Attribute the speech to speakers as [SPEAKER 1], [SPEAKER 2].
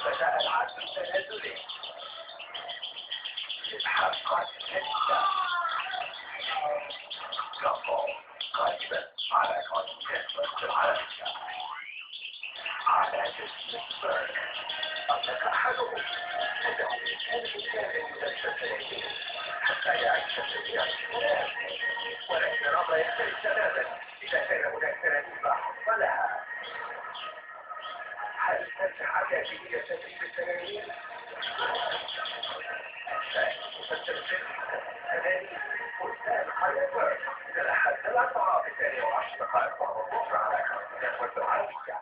[SPEAKER 1] بدأ العزم التنازلي للحلقة الثالثة. كفو قائما على كونتنت العالمية على جسم السر أتكحله تدعو الإنسان إلى التسليم حتى يعيش في الحياة، ولكن الأمر يختلف تماما إذا كان هناك ترتيب حصلها. هل تنجح كافية تدريب التنانين؟ تمثل التنانين فستان حيوان من الأحد الأربعة بالتالي وعشر دقائق وهو على كونتنت العالمية.